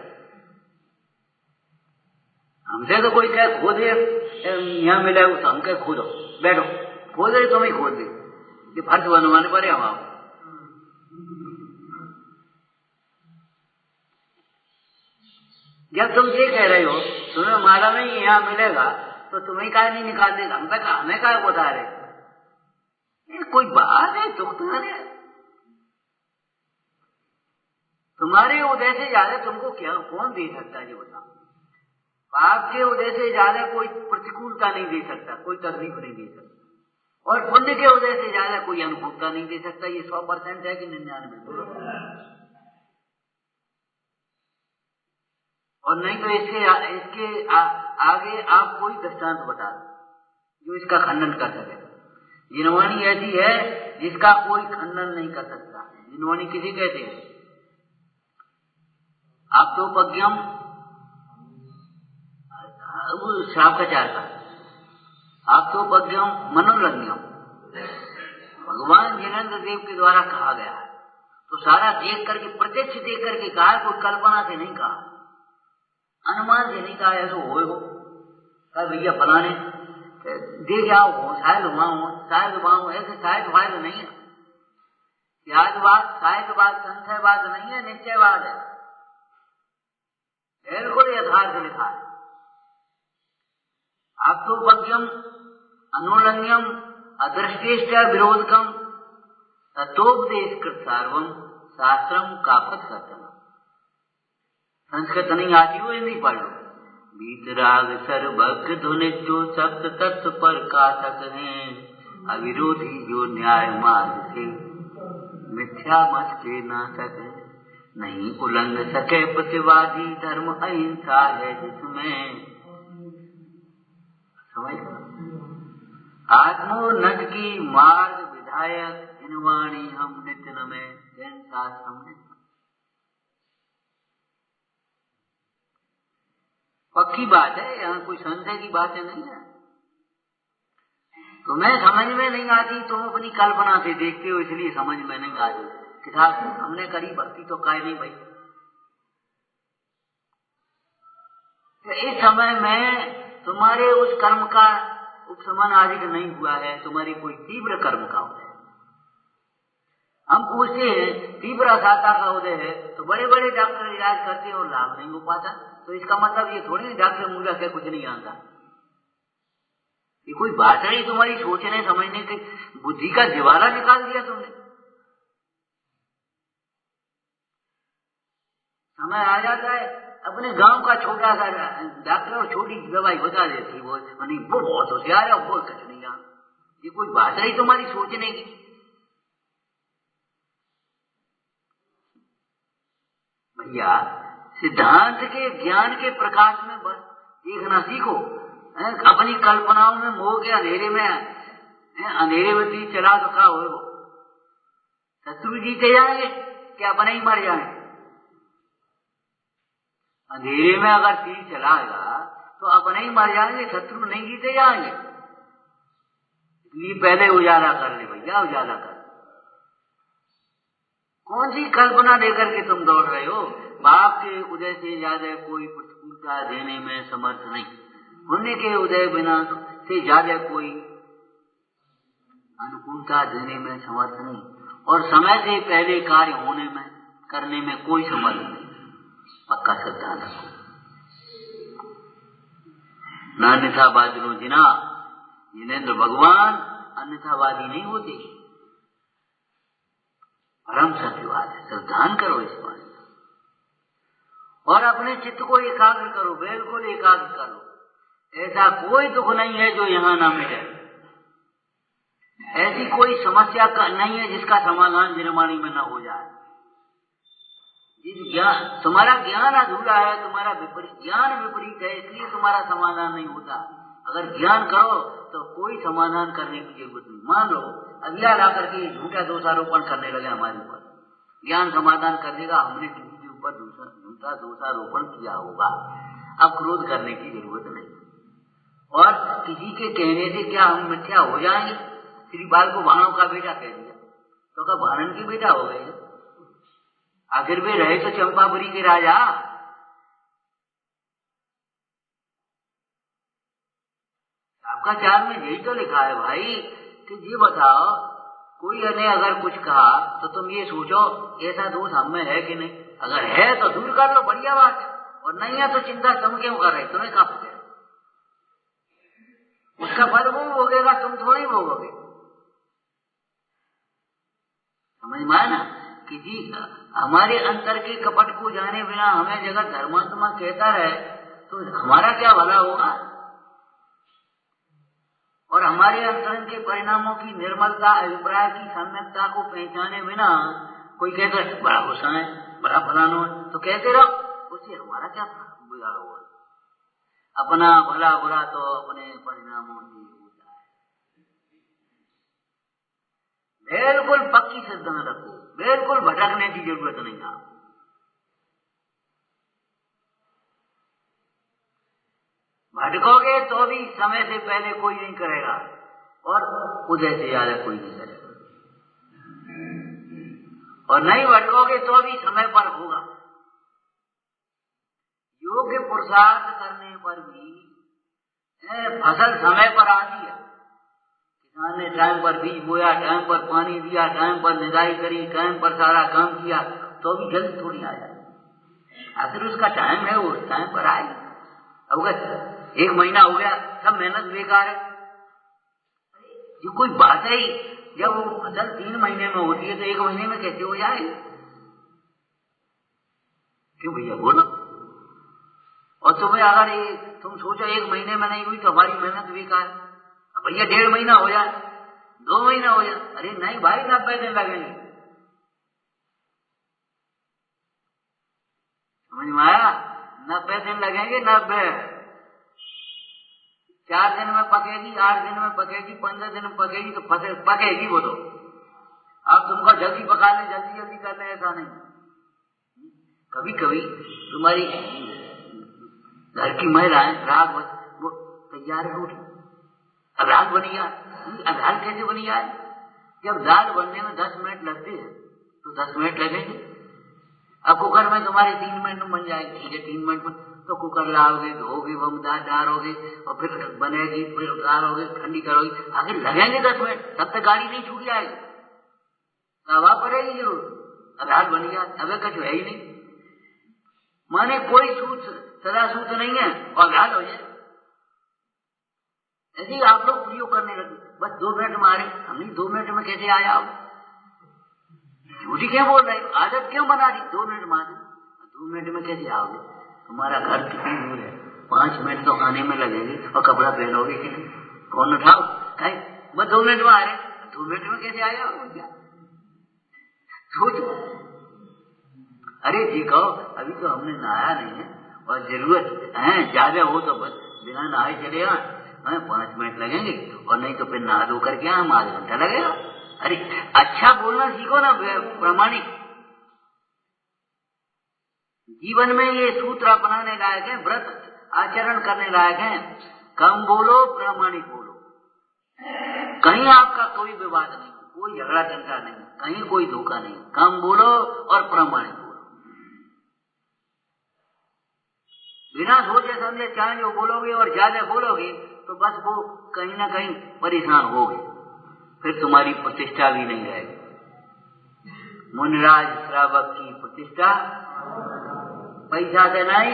हमसे तो कोई कहे खोदे यहाँ मिले तो हम कहे खोदो, बैठो खोद रहे तो मैं खोद दे, ये फर्श बनवाने पड़े हम। जब तुम ये कह रहे हो तुम्हें मालूम नहीं यहाँ मिलेगा तो तुम्हें क्या नहीं निकाल देगा, हमें क्या बता रहे? कोई बात है दुख तुम्हारे, तुम्हारे उदय से ज्यादा तुमको क्या कौन दे सकता है ये बताओ। पाप के उदय से ज्यादा कोई प्रतिकूलता नहीं दे सकता, कोई तकलीफ नहीं दे सकता, और पुण्य के उदय से ज्यादा कोई अनुभवता नहीं दे सकता। ये 100% है कि 99%। और नहीं तो इसके आगे आप कोई दृष्टांत बता दो जो इसका खंडन कर सके। जिनवाणी ऐसी है जिसका कोई खंडन नहीं कर सकता। जिनवाणी किसी कहते हैं? आप तो पज्ञम श्रावकाचार का, आप तो पज्ञम मनोरंजम भगवान जिनेन्द्र देव के द्वारा कहा गया है। तो सारा देख करके, प्रत्यक्ष देख करके कहा, कोई कल्पना से नहीं कहा, अनुमान से नहीं कहा। ऐसा हो भैया फलाने देख आओ हो, शायद वहां हो, शायद वहां हो, ऐसे शायद वायद नहीं है। शायदवाद संशयवाद नहीं है, निश्चयवाद है, बिल्कुल यथार्थ लिखा है। आप तो पज्ञम अनुलंघ्यम अदृष्टेष्ट विरोधकम तत्वोपदेशकृत सार्वम शास्त्रम कापत सत्यम। संस्कृत नहीं आती हो, हिंदी पढ़ लो। बीतराग सर्वज्ञ ध्वनि जो सप्त तत्व पर कातक हैं, अविरोधी जो न्याय मार्ग से मिथ्या मत के नाटक है। नहीं उल्लंघ सके प्रतिवादी धर्म अहिंसा है जिसमें। समझ आत्मोन्नत की मार्ग विधायक जिनवाणी हम नित्य नमे जैन शास्त्र। पक्की बात है, यहाँ कोई संशय की बातें नहीं है। तुम्हें समझ में नहीं आती, तुम अपनी कल्पना से देखते हो इसलिए समझ में नहीं आती। किताब हमने करी भक्ति तो काय नहीं भाई। तो इस समय में तुम्हारे उस कर्म का उपशमन आदि नहीं हुआ है, तुम्हारी कोई तीव्र कर्म का उदय। हम पूछते हैं तीव्र असाता का उदय है तो बड़े बड़े डॉक्टर इलाज करते हैं और लाभ नहीं हो पाता। तो इसका मतलब ये थोड़ी डॉक्टर मूला से कुछ नहीं आता। ये कोई बात नहीं, तुम्हारी सोचने समझने की बुद्धि का दिवाला निकाल दिया तुमने। समय आ जाता है अपने गांव का छोटा सा डॉक्टर और छोटी दवाई बता देती, वो नहीं वो बहुत होशियार है, वो कुछ नहीं आता। ये कोई बात नहीं तुम्हारी सोचने की। भैया सिद्धांत के ज्ञान के प्रकाश में बस देखना सीखो। अपनी कल्पनाओं में मोह के अंधेरे में तीर चला तो क्या हो, शत्रु जीते जाएंगे क्या अपने ही मर जाएंगे। अंधेरे में अगर तीर चलाएगा तो अपने ही मर जाएंगे, शत्रु नहीं जीते जाएंगे। इसलिए पहले उजाला कर ले भैया, उजाला कर। कौन सी कल्पना लेकर के तुम दौड़ रहे हो? बाप के उदय से ज्यादा कोई प्रतिकूलता देने में समर्थ नहीं, पुण्य के उदय बिना से ज्यादा कोई अनुकूलता देने में समर्थ नहीं, और समय से पहले कार्य करने में कोई समर्थ नहीं। पक्का सिद्धांत रखो। न अन्यथावादी जिना, जिनेन्द्र भगवान अन्यथावादी नहीं होते, परम सत्यवाद है। श्रद्धान करो इस बात और अपने चित्त को एकाग्र करो, बिल्कुल एकाग्र करो। ऐसा कोई दुख नहीं है जो यहाँ ना मिले, ऐसी कोई समस्या नहीं है जिसका समाधान निर्माणी में न हो जाए। तुम्हारा ज्ञान अधूरा है, तुम्हारा ज्ञान विपरीत है, इसलिए तुम्हारा समाधान नहीं होता। अगर ज्ञान करो तो कोई समाधान करने की जरूरत नहीं। मान लो अगला ला करके झूठा दोषारोपण करने लगे हमारे ऊपर, ज्ञान समाधान कर देगा, हमने किसी के ऊपर झूठा दोषारोपण किया होगा। अब क्रोध करने की जरूरत नहीं, और किसी के कहने से क्या हम मिथ्या हो जाएंगे? श्री बाल को भाणों का बेटा कह दिया तो क्या भाणन के बेटा हो गए? आखिर वे रहे तो चंपापुरी के राजा। आपका चार में यही तो लिखा है भाई कि ये बताओ, कोई ने अगर कुछ कहा तो तुम ये सोचो ऐसा दोष हम में है कि नहीं। अगर है तो दूर कर लो, बढ़िया बात, और नहीं है तो चिंता तुम क्यों कर रहे? तुम्हें कहा पूछे? उसका फल वो भोगेगा, तुम थोड़ी भोगोगे। समझ में आया ना? किसी हमारे अंतर के कपट को जाने बिना हमें जगत धर्मात्मा कहता रहे तो हमारा क्या भला होगा? और हमारे अंतरंग के परिणामों की निर्मलता, अभिप्राय की सम्यकता को पहचाने बिना कोई कहता है बड़ा गुस्सा है, बड़ा फलाना है, तो कहते रहो, उससे हमारा क्या बुरा होगा? अपना भला बुरा तो अपने परिणामों से होता है। बिल्कुल पक्की श्रद्धा रखो, बिल्कुल भटकने की जरूरत नहीं है। भटकोगे तो भी समय से पहले कोई नहीं करेगा और उदय से ज्यादा कोई नहीं करेगा, और नहीं भटकोगे तो भी समय पर होगा। योग्य पुरुषार्थ करने पर भी फसल समय पर आती है। किसान ने टाइम पर बीज बोया, टाइम पर पानी दिया, टाइम पर निदाई करी, टाइम पर सारा काम किया, तो भी जल्द थोड़ी आ जाए। आखिर उसका टाइम है, वो टाइम पर आएगी। अब अगर 1 महीना हो गया, सब मेहनत बेकार है, ये कोई बात है ही। जब वो फसल 3 महीने में होती है तो 1 महीने में कैसे हो जाए? क्यों भैया बोलो? और तुम्हें अगर तुम सोचो 1 महीने में नहीं हुई तो हमारी मेहनत बेकार है, भैया 1.5 महीना हो जाए, 2 महीना हो जाए, अरे नहीं भाई 90 दिन लगेंगे। समझ में आया? 90 दिन लगेंगे, 90। 4 दिन में पकेगी, 8 दिन में पकेगी, 15 दिन में पकेगी, तो पकेगी वो तो। अब तुमको जल्दी पका ले, जल्दी जल्दी कर ले, ऐसा नहीं। कभी कभी तुम्हारी घर की महिलाएं राग वो तैयार है रोटी, अब राग बनी जाए। अब दाल कैसे बनी जाए? जब दाल बनने में 10 मिनट लगते हैं तो 10 मिनट लगेंगे। अब कुकर में तुम्हारे 3 मिनट में बन जाएगी, ठीक है, 3 मिनट में तो कुकर लाओगे, धोगे, दाल डालोगे और फिर बनेगी, फिर उतारोगे, ठंडी करोगे, आगे लगेंगे 10 मिनट, तब तक गाड़ी नहीं छूट जाएगी, हवा पड़ेगी जरूर। अब दाल बनी जाए, अब कुछ है ही नहीं, माने कोई सदा सूत्र नहीं है और दाल हो जाए। ऐसे ही आप लोग प्रयोग करने लगे, बस 2 मिनट में आ रहे, हमने 2 मिनट में कैसे आया? आप झूठी क्यों बोल रहे हो? आदत क्यों बना दी? 2 मिनट में आ गए, 2 मिनट में कैसे आओगे? तुम्हारा घर कितनी दूर है? 5 मिनट तो आने में लगेंगे और कपड़ा पहनोगे कि नहीं? कौन उठाओ? बस 2 मिनट में आ रहे, 2 मिनट में कैसे आया? क्या सोचो। अरे जी कहो, अभी तो हमने नहाया नहीं है और जरूरत है ज्यादा हो तो बस बिना नहाए चलेगा, 5 मिनट लगेंगे, और नहीं तो फिर नहा धो करके हम आधा घंटा लगेगा। अरे अच्छा बोलना सीखो ना, प्रामाणिक। जीवन में ये सूत्र अपनाने लायक है, व्रत आचरण करने लायक है। कम बोलो, प्रामाणिक बोलो, कहीं आपका कोई विवाद नहीं, कोई झगड़ा झंझट नहीं, कहीं कोई धोखा नहीं। कम बोलो और प्रामाणिक बोलो, बिना सोचे समझे चाहे जो बोलोगे और ज्यादा बोलोगे तो बस वो कहीं ना कहीं परेशान होगे, फिर तुम्हारी प्रतिष्ठा भी नहीं रहेगी। मुनिराज श्रावक की प्रतिष्ठा पैसा से नहीं।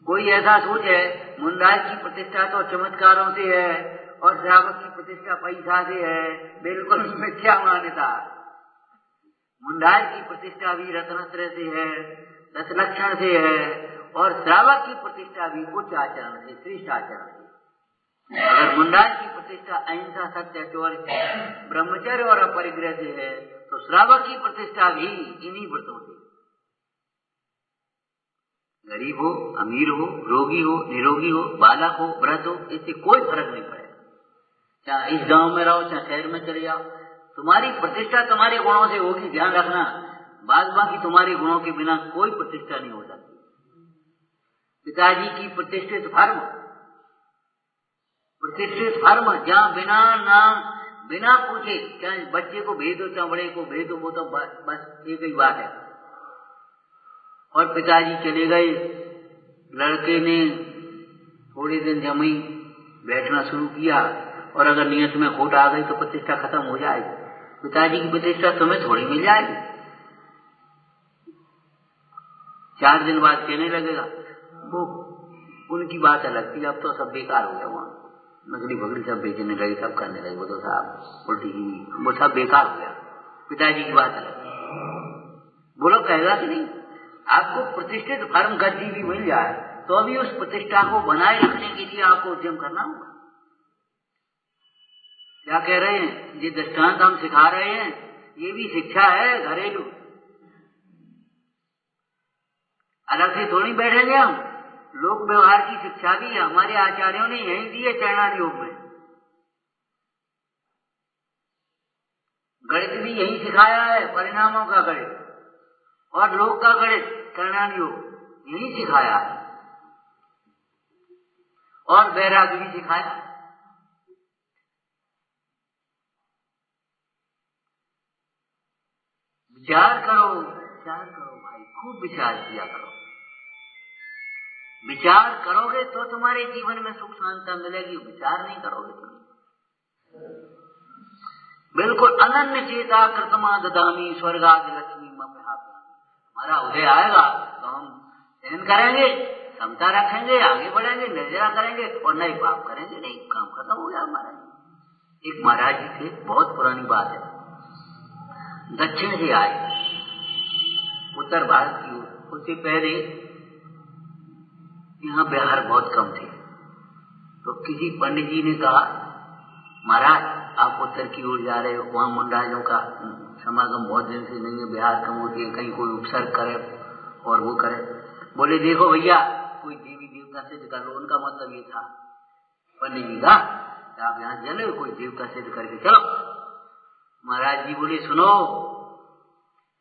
कोई ऐसा सोचे मुनिराज की प्रतिष्ठा तो चमत्कारों से है और श्रावक की प्रतिष्ठा पैसा से है, बिल्कुल मिथ्या मान्यता। मुनिराज की प्रतिष्ठा भी रत्नत्रय से है, 10 लक्षण से है, और श्रावक की प्रतिष्ठा भी उच्च आचरण से, श्रेष्ठ आचरण से। अगर मुनिराज की प्रतिष्ठा अहिंसा, सत्य, चौर्य, ब्रह्मचर्य और अपरिग्रह से है तो श्रावक की प्रतिष्ठा भी इन्हीं व्रतों से। गरीब हो, अमीर हो, रोगी हो, निरोगी हो, बालक हो, व्रत हो, इससे कोई फर्क नहीं पड़ेगा। चाहे इस गांव में रहो, चाहे शहर में चले जाओ, तुम्हारी प्रतिष्ठा तुम्हारे गुणों से होगी, ध्यान रखना। बाद बाकी तुम्हारे गुणों के बिना कोई प्रतिष्ठा नहीं हो सकती। पिताजी की प्रतिष्ठित फर्म, जहाँ बिना नाम, बिना पूछे, चाहे बच्चे को भेज दो, चाहे बड़े को भेज दो, वो तो बस एक ही बात है। और पिताजी चले गए, लड़के ने थोड़े दिन जमी बैठना शुरू किया, और अगर नियत में खोट आ गई तो प्रतिष्ठा खत्म हो जाएगी। पिताजी की प्रतिष्ठा तुम्हें थोड़ी मिल जाएगी। 4 दिन बाद कहने लगेगा, वो उनकी बात अलग थी, अब तो सब बेकार हो गया, वहां मछली पकड़ी सब बेचने लगे, सब करने लगे, वो तो साहब उल्टी, वो सब बेकार हो गया। पिताजी की बात अलग, वो लोग कहेगा कि नहीं। आपको प्रतिष्ठित फर्म गद्दी भी मिल जाए तो अभी उस प्रतिष्ठा को बनाए रखने के लिए आपको उद्यम करना होगा। क्या कह रहे हैं, ये दृष्टांत हम सिखा रहे हैं, ये भी शिक्षा है घरेलू, अलग से थोड़ी बैठेंगे हम। लोक व्यवहार की शिक्षा भी हमारे आचार्यों ने यही दी है चरणान योग में। गणित भी यही सिखाया है, परिणामों का गणित और लोक का गणित चरणान योग यही सिखाया है, और वैराग्य भी सिखाया। विचार करो भाई, खूब विचार किया करो। विचार करोगे तो तुम्हारे जीवन में सुख शांति मिलेगी, विचार नहीं करोगे तो नहीं। बिल्कुल अनन्य चेता कृतमा ददामी स्वर्गादि लक्ष्मी मम हाथी। हमारा उदय आएगा तो हम सहन करेंगे, क्षमता रखेंगे, आगे बढ़ेंगे, निर्जरा करेंगे और नए पाप करेंगे, नहीं काम खत्म हो गया हमारा। एक महाराज जी थे, बहुत पुरानी बात है, दक्षिण से आए उत्तर भारत की ओर। उससे पहले यहाँ बिहार बहुत कम थे, तो किसी पंडित जी ने कहा महाराज आप उत्तर की ओर जा रहे हो, वहां मुंडाइयों का समागम बहुत दिन से नहीं है, बिहार कम होती है, कहीं कोई उपसर्ग करे और वो करे। बोले देखो भैया कोई देवी देवता सिद्ध कर लो। उनका मतलब ये था पंडित जी का, आप यहाँ चले कोई देवता सिद्ध करके चलो। महाराज जी बोले सुनो,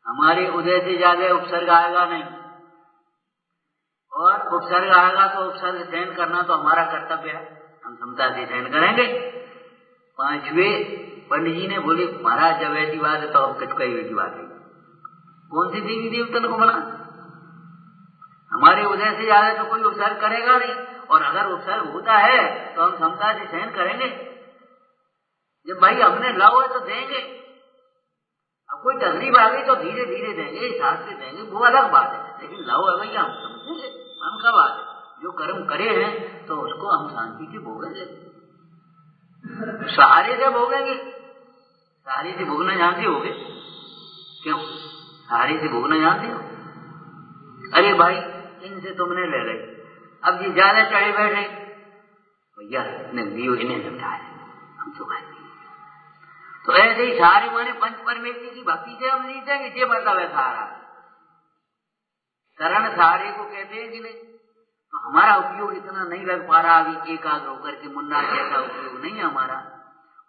हमारे उदय से ज्यादा उपसर्ग आएगा नहीं, और उपसर्ग आएगा तो उपसर्ग सहन करना तो हमारा कर्तव्य है, हम क्षमता से सहन करेंगे। पांचवें पंडित जी ने बोले महाराज जब ऐसी बात है तो अब कई की बात है, कौन सी देवी देवता को बना, हमारे उदय से ज्यादा तो कोई उपसर्ग करेगा नहीं, और अगर उपसर्ग होता है तो हम क्षमता से सहन करेंगे। जब भाई हमने लाओ है तो देंगे, अब कोई तकलीफ आ गई तो धीरे धीरे देंगे, हिसाब से देंगे, वो अलग बात है, लेकिन लाओ है भैया हम समझेंगे, हम का बात है, जो कर्म करे हैं तो उसको हम शांति से भोगेंगे, सहारे से भोगेंगे। सहारे से भोगना जानते होगे, क्यों सहारे से भोगना जानते हो? अरे भाई इनसे तुमने ले गए, अब ये ज्यादा चढ़े बैठे, भैया इन्हें समझाए हम तो भाई। तो ऐसे ही सारे माने पंच परमेश्वर की भक्ति से हम जीतेंगे, ये मतलब है सारा शरण सारे को कहते हैं कि नहीं। तो हमारा उपयोग इतना नहीं लग पा रहा अभी एकाग्र होकर के, मुन्ना जैसा उपयोग नहीं है हमारा,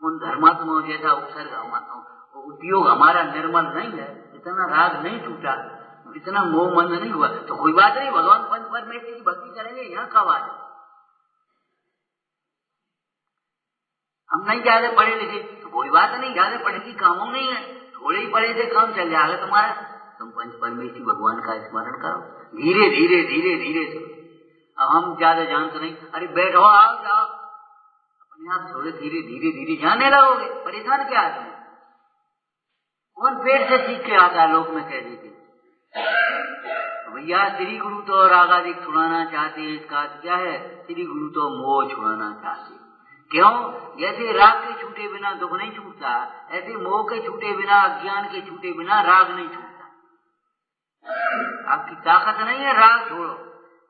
उन धर्मात्माओं जैसा उपसर्ग उपयोग हमारा निर्मल नहीं है, इतना राग नहीं टूटा, इतना मोह मन नहीं हुआ, तो कोई बात नहीं, भगवान पंच परमेश्वर की भक्ति करेंगे, यहाँ का बात है। हम नहीं ज्यादा पढ़े लिखे तो कोई बात नहीं, ज्यादा पढ़े की कामों नहीं है, थोड़े ही पढ़े से काम चल जाएगा तुम्हारा। तुम पंच परमेश्वर भगवान का स्मरण करो, धीरे धीरे धीरे धीरे। अब हम ज्यादा जानते नहीं, अरे बैठो आओ जाओ, अपने आप थोड़े धीरे धीरे धीरे जाने लगोगे, परेशान क्या है? कौन पेड़ से सीख के आता है, लोग में कह देते भैया श्री गुरु तो रागादिक छुड़ाना चाहते हैं, इसका क्या है, श्री गुरु तो मोह छुड़ाना चाहते हैं। क्यों? जैसे राग के छूटे बिना दुख नहीं छूटता, ऐसे मोह के छूटे बिना, अज्ञान के छूटे बिना राग नहीं छूटता। आपकी ताकत नहीं है राग छोड़ो,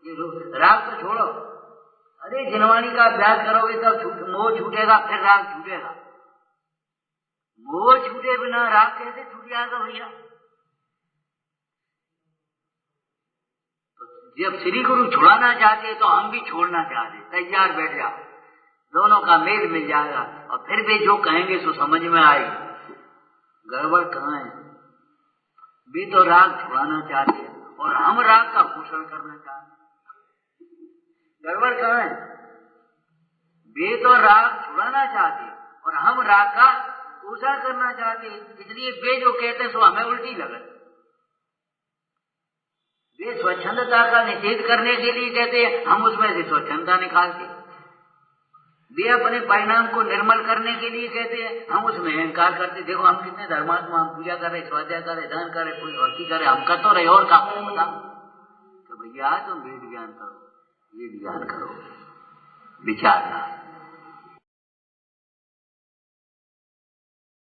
ये राग तो छोड़ो। अरे जिनवाणी का अभ्यास करोगे तब मोह छूटेगा, फिर राग छूटेगा। मोह छूटे बिना राग कैसे छूट जाएगा भैया? जब श्री गुरु छुड़ाना चाहते तो हम भी छोड़ना चाहते, तैयार बैठ जाओ, दोनों का मेल मिल जाएगा, और फिर भी जो कहेंगे सो समझ में आएगी। गड़बड़ कहाँ है? वे तो राग छुड़ाना चाहते हैं और हम राग का पोषण करना चाहते हैं। गड़बड़ कहाँ है? वे तो राग छुड़ाना चाहते हैं और हम राग का पोषण करना चाहते हैं, इसलिए वे जो कहते हैं सो हमें उल्टी लगे। वे स्वच्छंदता का निषेध करने के लिए कहते हैं, हम उसमें से स्वच्छंदता निकालते। वे अपने परिणाम को निर्मल करने के लिए कहते हैं, हम उसमें अहंकार करते। देखो हम कितने धर्मात्मा, हम पूजा कर रहे, स्वाध्याय कर रहे, दान कर रहे, कोई भक्ति कर रहे, हम कर तो रहे और काम बता। तो भैया तुम वेद ज्ञान करो, वेद ज्ञान करो, विचारना।